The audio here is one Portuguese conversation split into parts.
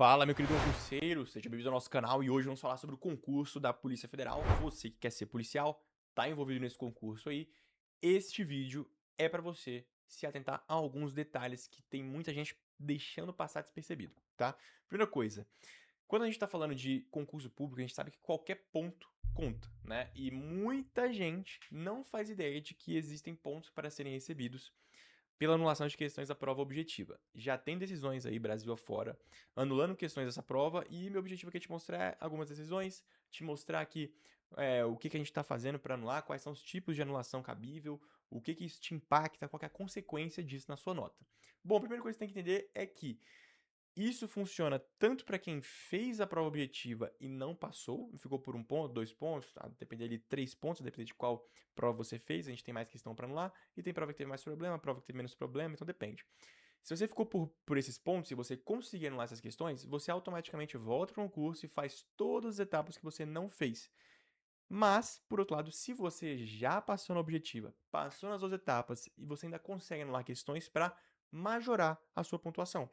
Fala, meu querido concurseiro, seja bem-vindo ao nosso canal e hoje vamos falar sobre o concurso da Polícia Federal. Você que quer ser policial, tá envolvido nesse concurso aí, este vídeo é para você se atentar a alguns detalhes que tem muita gente deixando passar despercebido, tá? Primeira coisa, quando a gente tá falando de concurso público, a gente sabe que qualquer ponto conta, né? E muita gente não faz ideia de que existem pontos para serem recebidos pela anulação de questões da prova objetiva. Já tem decisões aí, Brasil afora, anulando questões dessa prova, e meu objetivo aqui é te mostrar algumas decisões, te mostrar aqui o que a gente está fazendo para anular, quais são os tipos de anulação cabível, o que isso te impacta, qual que é a consequência disso na sua nota. Bom, a primeira coisa que você tem que entender é que isso funciona tanto para quem fez a prova objetiva e não passou, ficou por 1 ponto, 2 pontos, tá? Depende de 3 pontos, depende de qual prova você fez, a gente tem mais questão para anular, e tem prova que teve mais problema, prova que teve menos problema, então depende. Se você ficou por esses pontos e você conseguir anular essas questões, você automaticamente volta para o concurso e faz todas as etapas que você não fez. Mas, por outro lado, se você já passou na objetiva, passou nas 2 etapas e você ainda consegue anular questões para majorar a sua pontuação.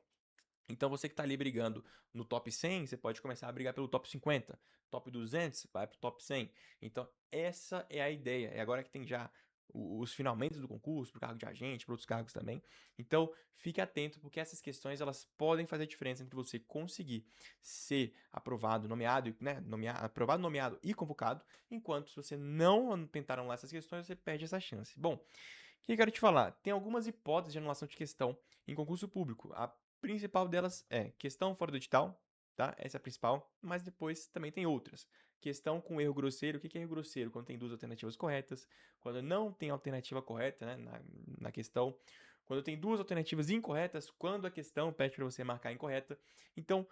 Então você que está ali brigando no top 100, você pode começar a brigar pelo top 50, top 200, vai para o top 100. Então essa é a ideia. É agora que tem já os finalmente do concurso, para o cargo de agente, para outros cargos também. Então fique atento, porque essas questões elas podem fazer diferença entre você conseguir ser aprovado, nomeado, né, aprovado, nomeado e convocado, enquanto se você não tentar anular essas questões, você perde essa chance. Bom, o que eu quero te falar? Tem algumas hipóteses de anulação de questão em concurso público. A principal delas é questão fora do edital, tá? Essa é a principal, mas depois também tem outras. Questão com erro grosseiro. O que é erro grosseiro? Quando tem 2 alternativas corretas, quando não tem alternativa correta, né, na questão, quando tem 2 alternativas incorretas, quando a questão pede para você marcar incorreta. Então,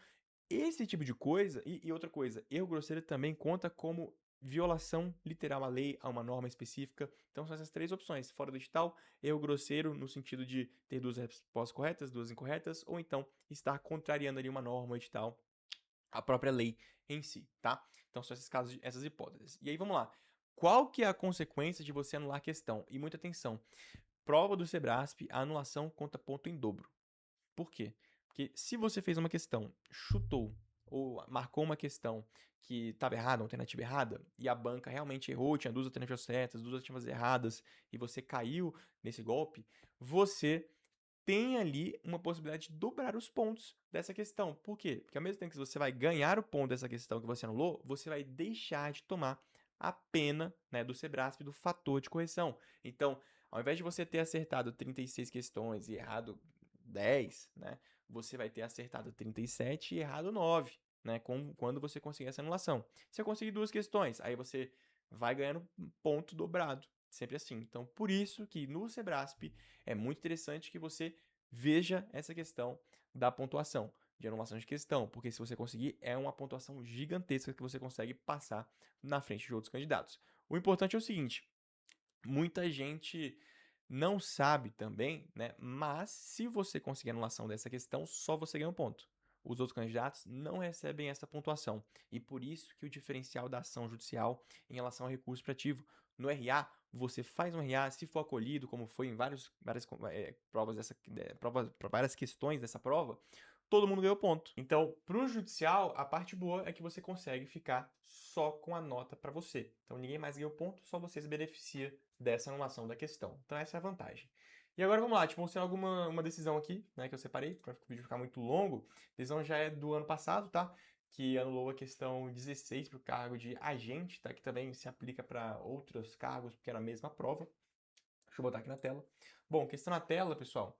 esse tipo de coisa, e outra coisa, erro grosseiro também conta como violação literal à lei, a uma norma específica. Então são essas 3 opções: fora do edital, erro grosseiro no sentido de ter 2 respostas corretas, 2 incorretas, ou então estar contrariando ali uma norma, um edital, a própria lei em si, tá? Então são esses casos, essas hipóteses. E aí vamos lá. Qual que é a consequência de você anular a questão? E muita atenção. Prova do Sebrasp, a anulação conta ponto em dobro. Por quê? Porque se você fez uma questão, chutou ou marcou uma questão que estava errada, uma alternativa errada, e a banca realmente errou, tinha 2 alternativas certas, 2 alternativas erradas, e você caiu nesse golpe, você tem ali uma possibilidade de dobrar os pontos dessa questão. Por quê? Porque ao mesmo tempo que você vai ganhar o ponto dessa questão que você anulou, você vai deixar de tomar a pena, né, do Sebrasp, do fator de correção. Então, ao invés de você ter acertado 36 questões e errado 10, né, você vai ter acertado 37 e errado 9, né, quando você conseguir essa anulação. Se eu conseguir 2 questões, aí você vai ganhando um ponto dobrado. Sempre assim. Então, por isso que no Sebrasp é muito interessante que você veja essa questão da pontuação, de anulação de questão, porque se você conseguir, é uma pontuação gigantesca que você consegue passar na frente de outros candidatos. O importante é o seguinte: muita gente não sabe também, né? Mas se você conseguir a anulação dessa questão, só você ganha um ponto. Os outros candidatos não recebem essa pontuação. E por isso que o diferencial da ação judicial em relação ao recurso prativo. No RA, você faz um RA, se for acolhido, como foi em várias provas várias questões dessa prova, todo mundo ganhou ponto. Então, para o judicial, a parte boa é que você consegue ficar só com a nota para você. Então, ninguém mais ganhou ponto, só você se beneficia dessa anulação da questão. Então, essa é a vantagem. E agora vamos lá, te mostrar uma decisão aqui, né, que eu separei, para o vídeo ficar muito longo. A decisão já é do ano passado, tá? Que anulou a questão 16 para o cargo de agente, tá? Que também se aplica para outros cargos, porque era a mesma prova. Deixa eu botar aqui na tela. Bom, questão na tela, pessoal.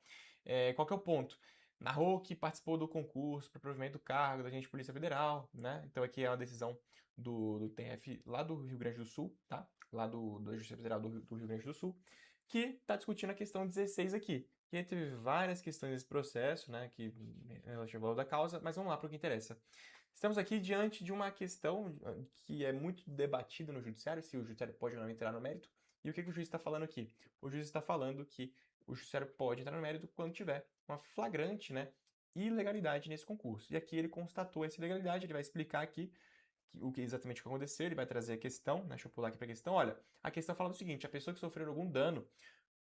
Qual que é o ponto? Narrou que participou do concurso para provimento do cargo da agente de Polícia Federal, né? Então aqui é uma decisão do TRF lá do Rio Grande do Sul, tá? Lá da Justiça Federal do Rio Grande do Sul, que está discutindo a questão 16 aqui. E aí teve várias questões desse processo, né? Que relativo ao valor da causa, mas vamos lá para o que interessa. Estamos aqui diante de uma questão que é muito debatida no judiciário, se o judiciário pode ou não entrar no mérito. E o que o juiz está falando aqui? O juiz está falando que o judiciário pode entrar no mérito quando tiver uma flagrante, né, ilegalidade nesse concurso. E aqui ele constatou essa ilegalidade, ele vai explicar aqui o que exatamente aconteceu, ele vai trazer a questão, né, deixa eu pular aqui para a questão. Olha, a questão fala o seguinte: a pessoa que sofreu algum dano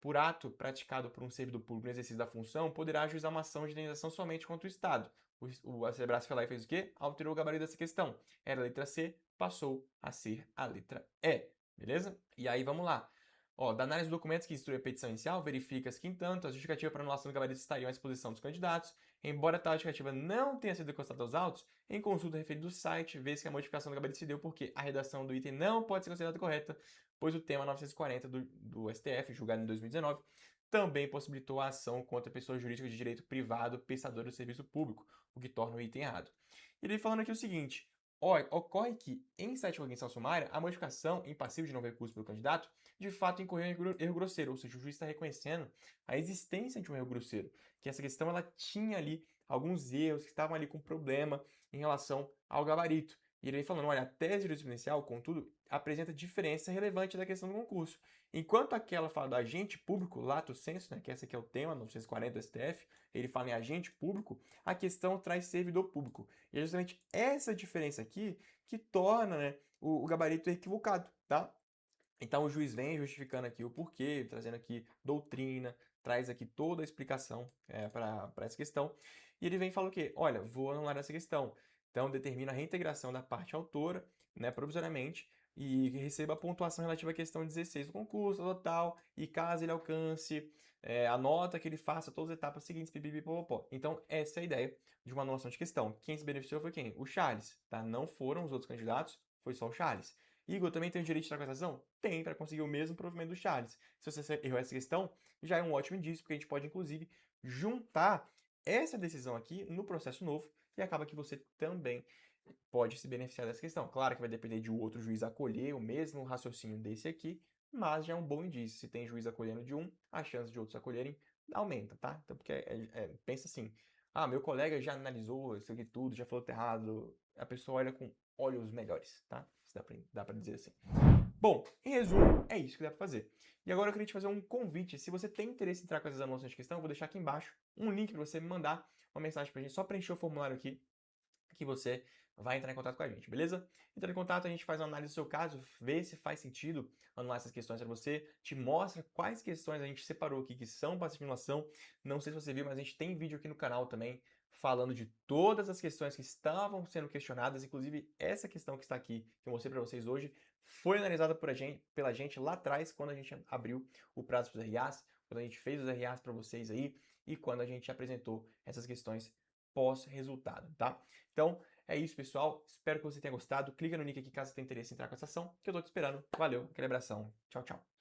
por ato praticado por um servidor público no exercício da função poderá ajuizar uma ação de indenização somente contra o Estado, A Celebras foi lá e fez o quê? Alterou o gabarito dessa questão. Era a letra C, passou a ser a letra E. Beleza? E aí, vamos lá. Ó, da análise dos documentos que instrui a petição inicial, verifica-se que, entanto, a justificativa para anulação do gabarito estariam à disposição dos candidatos. Embora tal justificativa não tenha sido constatada aos autos, em consulta referida do site, vê-se que a modificação do gabarito se deu porque a redação do item não pode ser considerada correta, pois o tema 940 do STF, julgado em 2019, também possibilitou a ação contra pessoas jurídicas de direito privado prestadora do serviço público, o que torna o item errado. E ele falando aqui o seguinte: ocorre que, em site de cognição sumária, a modificação em passivo de não recurso pelo candidato de fato incorreu em erro grosseiro, ou seja, o juiz está reconhecendo a existência de um erro grosseiro, que essa questão ela tinha ali alguns erros que estavam ali com problema em relação ao gabarito. E ele vem falando, olha, a tese jurisprudencial, contudo, apresenta diferença relevante da questão do concurso. Enquanto aquela fala do agente público, lato sensu, né, que esse aqui é o tema, 940 do STF, ele fala em agente público, a questão traz servidor público. E é justamente essa diferença aqui que torna, né, o gabarito equivocado, tá? Então o juiz vem justificando aqui o porquê, trazendo aqui doutrina, traz aqui toda a explicação para essa questão. E ele vem e fala o quê? Olha, vou anular essa questão. Então determina a reintegração da parte autora, né, provisoriamente, e receba a pontuação relativa à questão 16 do concurso total, e caso ele alcance a nota que ele faça todas as etapas seguintes, pipipipopopó. Então essa é a ideia de uma anulação de questão. Quem se beneficiou foi quem? O Charles, tá? Não foram os outros candidatos, foi só o Charles. Igor, também tem o direito de tirar cassação? Tem, para conseguir o mesmo provimento do Charles. Se você errou essa questão, já é um ótimo indício, porque a gente pode, inclusive, juntar essa decisão aqui no processo novo e acaba que você também pode se beneficiar dessa questão. Claro que vai depender de um outro juiz acolher o mesmo raciocínio desse aqui, mas já é um bom indício. Se tem juiz acolhendo de um, a chance de outros acolherem aumenta, tá? Então, porque pensa assim, meu colega já analisou isso aqui tudo, já falou errado, a pessoa olha com olhos melhores, tá? Isso dá pra dizer assim. Bom, em resumo, é isso que dá pra fazer. E agora eu queria te fazer um convite. Se você tem interesse em entrar com essas anulações de questão, eu vou deixar aqui embaixo um link para você me mandar uma mensagem pra gente. Só preencher o formulário aqui que você vai entrar em contato com a gente, beleza? Entrando em contato, a gente faz uma análise do seu caso, vê se faz sentido anular essas questões para você, te mostra quais questões a gente separou aqui que são para simulação. Não sei se você viu, mas a gente tem vídeo aqui no canal também falando de todas as questões que estavam sendo questionadas, inclusive essa questão que está aqui, que eu mostrei para vocês hoje, foi analisada pela gente lá atrás, quando a gente abriu o prazo para os RAs, quando a gente fez os RAs para vocês aí, e quando a gente apresentou essas questões pós-resultado, tá? Então, é isso, pessoal. Espero que você tenha gostado. Clica no link aqui caso você tenha interesse em entrar com essa ação, que eu tô te esperando. Valeu, aquele abração. Tchau, tchau.